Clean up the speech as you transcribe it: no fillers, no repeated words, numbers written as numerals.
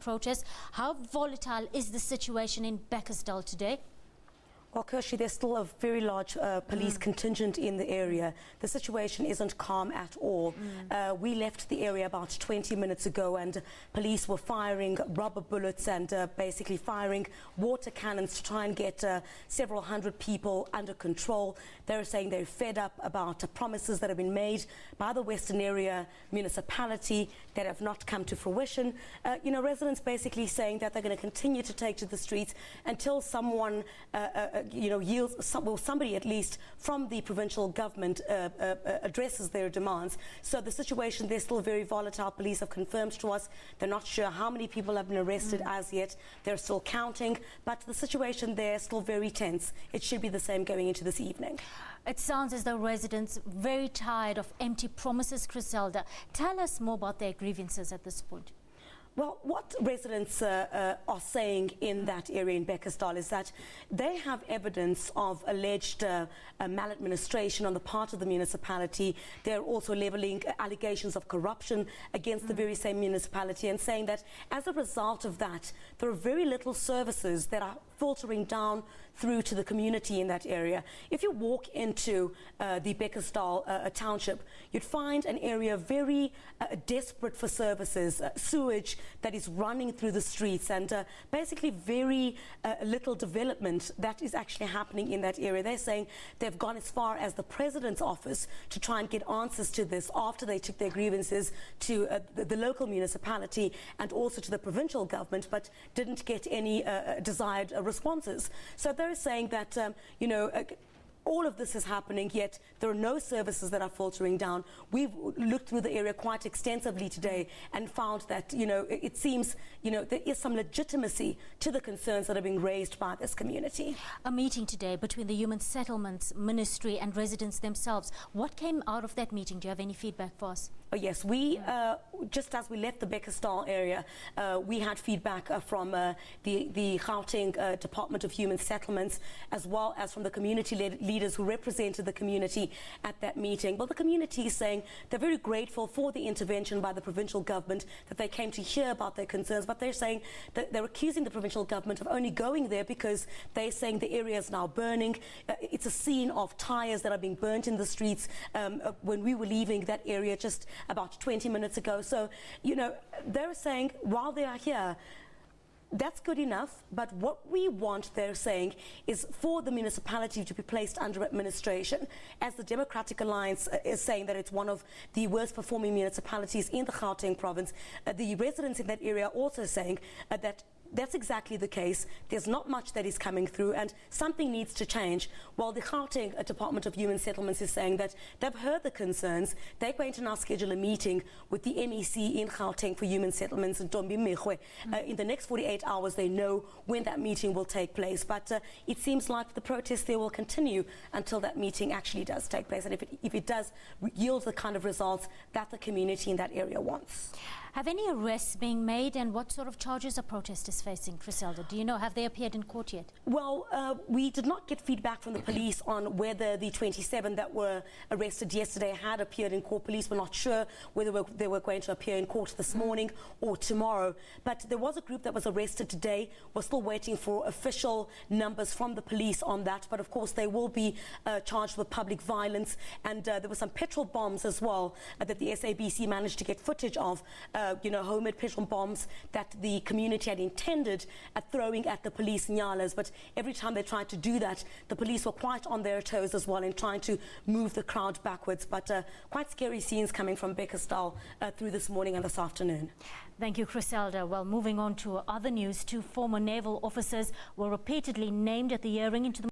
protest. How volatile is the situation in Bekkersdal today? Well, Kirsty, there's still a very large police contingent in the area. The situation isn't calm at all. We left the area about 20 minutes ago and police were firing rubber bullets and basically firing water cannons to try and get several hundred people under control. They're saying they're fed up about promises that have been made by the Westonaria municipality that have not come to fruition. Residents basically saying that they're going to continue to take to the streets until someone yields, somebody at least from the provincial government addresses their demands. So the situation, they're still very volatile. Police have confirmed to us they're not sure how many people have been arrested as yet. They're still counting, but the situation there is still very tense. It should be the same going into this evening. It sounds as though residents are very tired of empty promises, Chriselda. Tell us more about their grievances at this point. Well, what residents are saying in that area in Bekkersdal is that they have evidence of alleged maladministration on the part of the municipality. They're also levelling allegations of corruption against the very same municipality and saying that as a result of that, there are very little services that are filtering down through to the community in that area. If you walk into the Bekkersdal township, you'd find an area very desperate for services, sewage that is running through the streets and basically very little development that is actually happening in that area. They're saying they've gone as far as the president's office to try and get answers to this after they took their grievances to the local municipality and also to the provincial government, but didn't get any desired responses. So they're saying that, all of this is happening, yet there are no services that are filtering down. We've looked through the area quite extensively today and found that, it seems, there is some legitimacy to the concerns that are being raised by this community. A meeting today between the Human Settlements Ministry and residents themselves. What came out of that meeting? Do you have any feedback for us? Oh, yes, we, just as we left the Bekkersdal area, we had feedback from the Gauteng Department of Human Settlements, as well as from the community leaders who represented the community at that meeting. Well, the community is saying they're very grateful for the intervention by the provincial government, that they came to hear about their concerns, but they're saying that they're accusing the provincial government of only going there because they're saying the area is now burning. It's a scene of tyres that are being burnt in the streets when we were leaving that area just about 20 minutes ago. So, they're saying while they are here, that's good enough, but what we want, they're saying, is for the municipality to be placed under administration. As the Democratic Alliance is saying that it's one of the worst performing municipalities in the Gauteng province, the residents in that area are also saying that that's exactly the case. There's not much that is coming through and something needs to change. While the Gauteng Department of Human Settlements is saying that they've heard the concerns, they're going to now schedule a meeting with the MEC in Gauteng for Human Settlements in Ntombi Mrwetyana. In the next 48 hours, they know when that meeting will take place. But it seems like the protest there will continue until that meeting actually does take place. And if it does yield the kind of results that the community in that area wants. Have any arrests being made, and what sort of charges are protesters facing, Chriselda? Do you know, have they appeared in court yet? Well, we did not get feedback from the police on whether the 27 that were arrested yesterday had appeared in court. Police were not sure whether they were going to appear in court this morning or tomorrow. But there was a group that was arrested today. We're still waiting for official numbers from the police on that. But of course, they will be charged with public violence. And there were some petrol bombs as well that the SABC managed to get footage of. Homemade petrol bombs that the community had intended at throwing at the police nyalas, but every time they tried to do that, the police were quite on their toes as well in trying to move the crowd backwards. But quite scary scenes coming from Bekkersdal through this morning and this afternoon. Thank you, Chriselda. Well, moving on to other news, 2 former naval officers were repeatedly named at the hearing into the